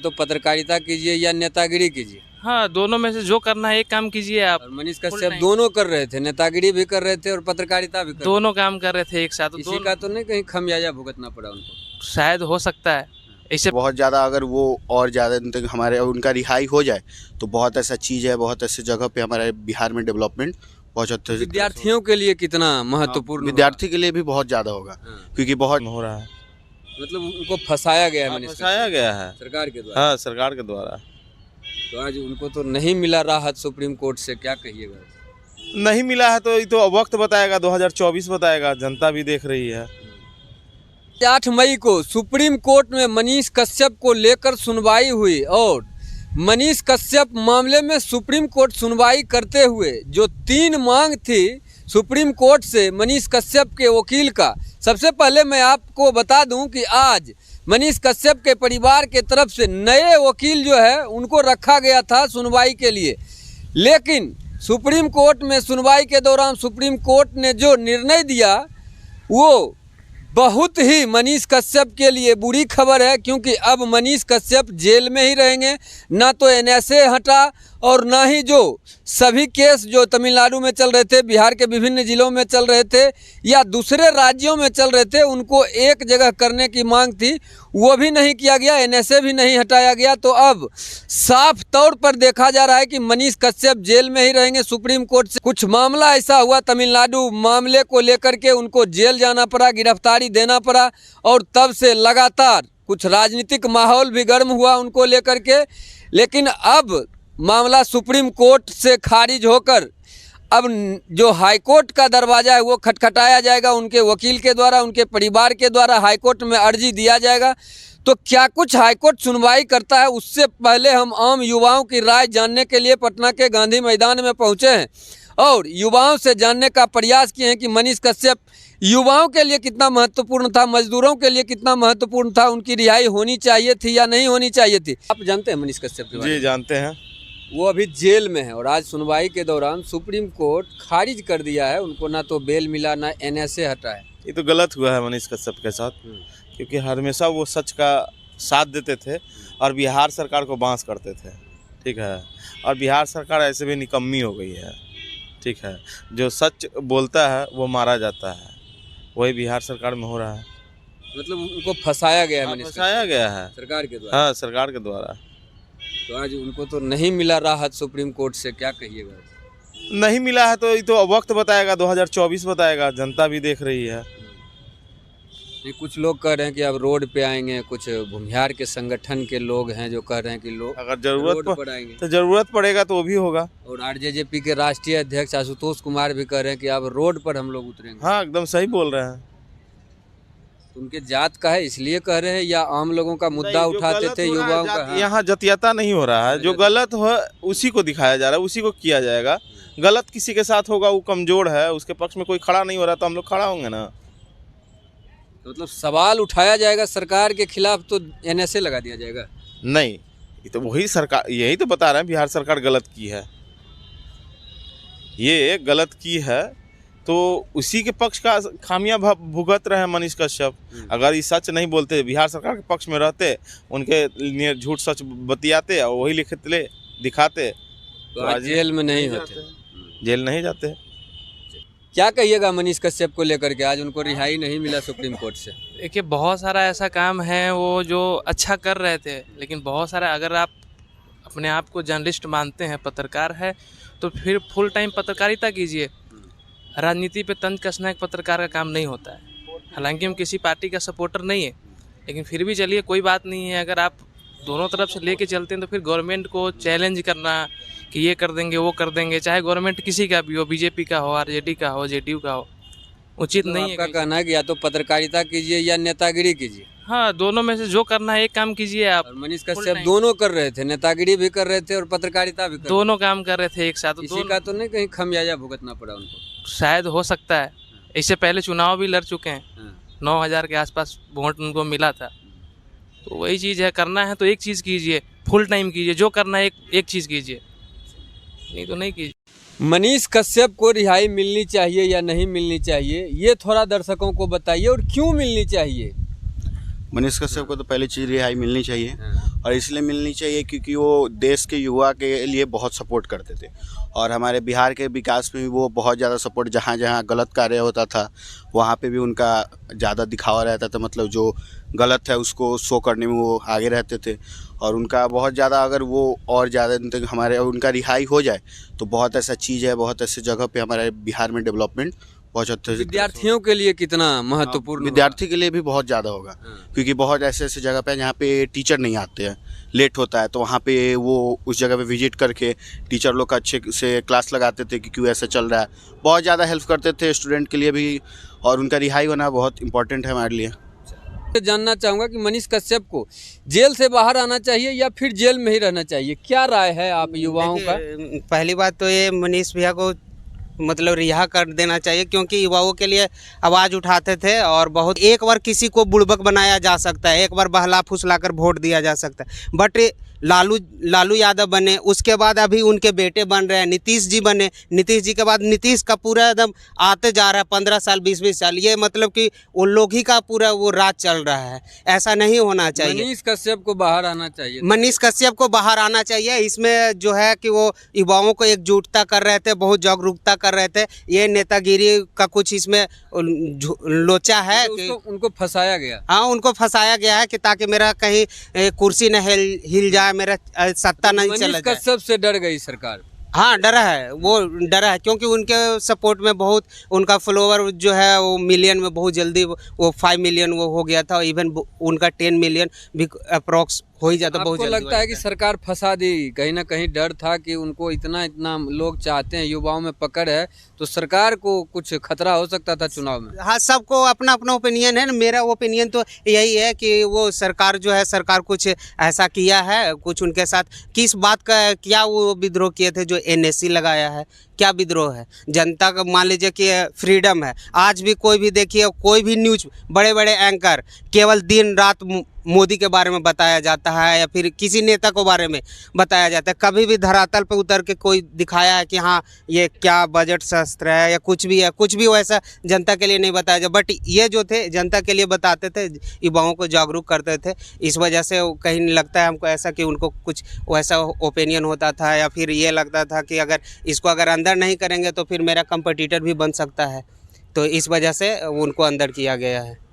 तो पत्रकारिता कीजिए या नेतागिरी कीजिए। हाँ, दोनों में से जो करना है एक काम कीजिए आप। और मनीष कश्यप दोनों कर रहे थे, नेतागिरी भी कर रहे थे और पत्रकारिता भी कर रहे दोनों काम कर रहे थे एक साथ। थे। इसी का तो नहीं कहीं खमियाजा भुगतना पड़ा उनको? शायद हो सकता है ऐसे। बहुत ज़्यादा अगर वो और ज़्यादा दिन तक हमारे उनका रिहाई हो जाए तो बहुत ऐसा चीज़ है, बहुत ऐसे जगह पे हमारे बिहार में डेवलपमेंट बहुत अच्छा। विद्यार्थियों के लिए कितना महत्वपूर्ण? विद्यार्थी के लिए भी बहुत ज़्यादा होगा, क्योंकि बहुत हो रहा है, मतलब उनको फंसाया गया है मनीष फंसाया गया है सरकार के द्वारा। हाँ, सरकार के द्वारा। तो आज उनको तो नहीं मिला राहत सुप्रीम कोर्ट से, क्या कहिएगा? नहीं मिला है तो ये तो वक्त बताएगा, 2024 बताएगा, जनता भी देख रही है। 8 मई को सुप्रीम कोर्ट में मनीष कश्यप को लेकर सुनवाई हुई और मनीष कश्यप मामले में सुप्रीम कोर्ट सुनवाई करते हुए जो 3 मांग थी सुप्रीम कोर्ट से मनीष कश्यप के वकील का। सबसे पहले मैं आपको बता दूं कि आज मनीष कश्यप के परिवार के तरफ से नए वकील जो है उनको रखा गया था सुनवाई के लिए, लेकिन सुप्रीम कोर्ट में सुनवाई के दौरान सुप्रीम कोर्ट ने जो निर्णय दिया वो बहुत ही मनीष कश्यप के लिए बुरी खबर है, क्योंकि अब मनीष कश्यप जेल में ही रहेंगे। ना तो एनएसए हटा और ना ही जो सभी केस जो तमिलनाडु में चल रहे थे, बिहार के विभिन्न जिलों में चल रहे थे या दूसरे राज्यों में चल रहे थे, उनको एक जगह करने की मांग थी, वो भी नहीं किया गया, एनएसए भी नहीं हटाया गया। तो अब साफ तौर पर देखा जा रहा है कि मनीष कश्यप जेल में ही रहेंगे। सुप्रीम कोर्ट से कुछ मामला ऐसा हुआ तमिलनाडु मामले को लेकर के उनको जेल जाना पड़ा, गिरफ्तारी देना पड़ा और तब से लगातार कुछ राजनीतिक माहौल भी गर्म हुआ उनको लेकर के। लेकिन अब मामला सुप्रीम कोर्ट से खारिज होकर अब जो हाई कोर्ट का दरवाज़ा है वो खटखटाया जाएगा उनके वकील के द्वारा, उनके परिवार के द्वारा हाई कोर्ट में अर्जी दिया जाएगा। तो क्या कुछ हाई कोर्ट सुनवाई करता है, उससे पहले हम आम युवाओं की राय जानने के लिए पटना के गांधी मैदान में पहुंचे हैं और युवाओं से जानने का प्रयास किए हैं कि मनीष कश्यप युवाओं के लिए कितना महत्वपूर्ण था, मजदूरों के लिए कितना महत्वपूर्ण था, उनकी रिहाई होनी चाहिए थी या नहीं होनी चाहिए थी। आप जानते हैं मनीष कश्यप के बारे में? जी जानते हैं। वो अभी जेल में है और आज सुनवाई के दौरान सुप्रीम कोर्ट खारिज कर दिया है, उनको ना तो बेल मिला ना एनएसए हटा है। ये तो गलत हुआ है मनीष कश्यप के साथ, क्योंकि हमेशा वो सच का साथ देते थे और बिहार सरकार को बांस करते थे, ठीक है। और बिहार सरकार ऐसे भी निकम्मी हो गई है, ठीक है। जो सच बोलता है वो मारा जाता है, वही बिहार सरकार में हो रहा है। मतलब उनको फंसाया गया है मनीष फंसाया गया है सरकार के द्वारा। हाँ, सरकार के द्वारा। तो आज उनको तो नहीं मिला राहत सुप्रीम कोर्ट से, क्या कहिएगा? नहीं मिला है तो ये तो वक्त बताएगा, 2024 बताएगा, जनता भी देख रही है। ये कुछ लोग कह रहे हैं कि अब रोड पे आएंगे, कुछ भूमिहार के संगठन के लोग हैं जो कह रहे हैं कि लोग अगर रोड पर आएंगे तो जरूरत पड़ेगा तो वो भी होगा। और आरजेजेपी के राष्ट्रीय अध्यक्ष आशुतोष कुमार भी कह रहे हैं कि अब रोड पर हम लोग उतरेंगे। हाँ, एकदम सही बोल रहे हैं। उनके जात का है इसलिए कह रहे हैं या आम लोगों का मुद्दा उठाते थे युवाओं का? हाँ। यहाँ जतियाता नहीं हो रहा है, जो गलत हो उसी को दिखाया जा रहा है, उसी को किया जाएगा। गलत किसी के साथ होगा, वो कमजोर है, उसके पक्ष में कोई खड़ा नहीं हो रहा तो हम लोग खड़ा होंगे ना। तो मतलब सवाल उठाया जाएगा सरकार के खिलाफ तो एनएसए लगा दिया जाएगा? नहीं, ये तो वही सरकार, यही तो बता रहे हैं बिहार सरकार गलत की है, ये गलत की है तो उसी के पक्ष का खामियां भुगत रहे हैं मनीष कश्यप। अगर ये सच नहीं बोलते, बिहार सरकार के पक्ष में रहते, उनके लिए झूठ सच बतियाते और वही लिखते दिखाते तो आज जेल में नहीं होते, जेल नहीं जाते। क्या कहिएगा मनीष कश्यप को लेकर के? आज उनको रिहाई नहीं मिला सुप्रीम कोर्ट से। देखिए, बहुत सारा ऐसा काम है वो जो अच्छा कर रहे थे, लेकिन बहुत सारा, अगर आप अपने आप को जर्नलिस्ट मानते हैं, पत्रकार है, तो फिर फुल टाइम पत्रकारिता कीजिए। राजनीति पे तंज कसना एक पत्रकार का काम नहीं होता है। हालांकि हम किसी पार्टी का सपोर्टर नहीं है, लेकिन फिर भी चलिए, कोई बात नहीं है। अगर आप दोनों तरफ से लेके चलते हैं तो फिर गवर्नमेंट को चैलेंज करना कि ये कर देंगे वो कर देंगे, चाहे गवर्नमेंट किसी का भी हो, बीजेपी का हो, आरजेडी का हो, जेडीयू का हो, उचित नहीं है। आपका कहना है कि या तो पत्रकारिता कीजिए या नेतागिरी कीजिए। हाँ, दोनों में से जो करना है एक काम कीजिए आप। और मनीष कश्यप दोनों कर रहे थे, नेतागिरी भी कर रहे थे और पत्रकारिता भी कर दोनों काम कर रहे थे एक साथ। इसी का तो नहीं कहीं खमियाजा भुगतना पड़ा उनको? शायद हो सकता है। इससे पहले चुनाव भी लड़ चुके हैं, 9000 के आसपास वोट उनको मिला था। तो वही चीज़ है, करना है तो एक चीज़ कीजिए, फुल टाइम कीजिए, जो करना है एक चीज़ कीजिए, नहीं तो नहीं कीजिए। मनीष कश्यप को रिहाई मिलनी चाहिए या नहीं मिलनी चाहिए, ये थोड़ा दर्शकों को बताइए और क्यों मिलनी चाहिए। मनीष कश्यप को तो पहली चीज़ रिहाई मिलनी चाहिए, और इसलिए मिलनी चाहिए क्योंकि वो देश के युवा के लिए बहुत सपोर्ट करते थे, और हमारे बिहार के विकास में भी वो बहुत ज़्यादा सपोर्ट, जहाँ जहाँ गलत कार्य होता था वहाँ पे भी उनका ज़्यादा दिखावा रहता था, मतलब जो गलत है उसको शो करने में वो आगे रहते थे। और उनका बहुत ज़्यादा, अगर वो और ज़्यादा दिन तक हमारे उनका रिहाई हो जाए तो बहुत ऐसा चीज़ है, बहुत ऐसे जगह पे हमारे बिहार में डेवलपमेंट बहुत अच्छे से विद्यार्थियों के लिए कितना महत्वपूर्ण विद्यार्थी के लिए भी बहुत ज़्यादा होगा, क्योंकि बहुत ऐसे ऐसे जगह पे है जहाँ पे टीचर नहीं आते हैं, लेट होता है, तो वहाँ पे वो उस जगह पे विजिट करके टीचर लोग का अच्छे से क्लास लगाते थे कि क्यों ऐसा चल रहा है, बहुत ज़्यादा हेल्प करते थे स्टूडेंट के लिए भी, और उनका रिहाई होना बहुत इंपॉर्टेंट है हमारे लिए। जानना चाहूँगा कि मनीष कश्यप को जेल से बाहर आना चाहिए या फिर जेल में ही रहना चाहिए, क्या राय है आप युवाओं का? पहली बात तो ये मनीष भैया को मतलब रिहा कर देना चाहिए, क्योंकि युवाओं के लिए आवाज़ उठाते थे, और बहुत एक बार किसी को बुड़बक बनाया जा सकता है, एक बार बहला फुसला कर वोट दिया जा सकता है, बट लालू यादव बने, उसके बाद अभी उनके बेटे बन रहे हैं, नीतीश जी बने, नीतीश जी के बाद नीतीश का पूरा एकदम आते जा रहा है 15 साल 20-20 साल, ये मतलब कि उन लोग ही का पूरा वो राज चल रहा है। ऐसा नहीं होना चाहिए। मनीष कश्यप को बाहर आना चाहिए, मनीष कश्यप को बाहर आना चाहिए। इसमें जो है कि वो युवाओं को एकजुटता कर रहे थे, बहुत जागरूकता कर रहे थे, ये नेतागिरी का कुछ इसमें लोचा है कि उनको फंसाया गया। हाँ, उनको फंसाया गया है कि ताकि मेरा कहीं कुर्सी न हिल जाए, मेरा सत्ता नहीं चला मनीष जाए। कश्यप से डर गई सरकार। हाँ, डरा है, वो डरा है, क्योंकि उनके सपोर्ट में बहुत उनका फॉलोवर जो है वो मिलियन में बहुत जल्दी वो 5 मिलियन वो हो गया था, इवन उनका 10 मिलियन भी अप्रॉक्स हो ही जाता बहुत आपको जल्दी। लगता है कि सरकार फंसा दी? कहीं ना कहीं डर था कि उनको इतना लोग चाहते हैं, युवाओं में पकड़ है, तो सरकार को कुछ खतरा हो सकता था चुनाव में। हाँ, सबको अपना अपना ओपिनियन है ना, मेरा ओपिनियन तो यही है कि वो सरकार जो है, सरकार कुछ ऐसा किया है, कुछ उनके साथ किस बात का क्या वो विद्रोह किए थे जो NSC लगाया है, क्या विद्रोह है? जनता का मान लीजिए कि फ्रीडम है, आज भी कोई भी देखिए, कोई भी न्यूज, बड़े बड़े एंकर केवल दिन रात मोदी के बारे में बताया जाता है या फिर किसी नेता के बारे में बताया जाता है, कभी भी धरातल पे उतर के कोई दिखाया है कि हाँ ये क्या बजट शस्त्र है या कुछ भी है, कुछ भी वैसा जनता के लिए नहीं बताया जाए, बट ये जो थे जनता के लिए बताते थे, युवाओं को जागरूक करते थे। इस वजह से कहीं लगता है हमको ऐसा कि उनको कुछ वैसा ओपिनियन होता था, या फिर ये लगता था कि अगर इसको अगर अंदर नहीं करेंगे तो फिर मेरा कंपटीटर भी बन सकता है, तो इस वजह से उनको अंदर किया गया है।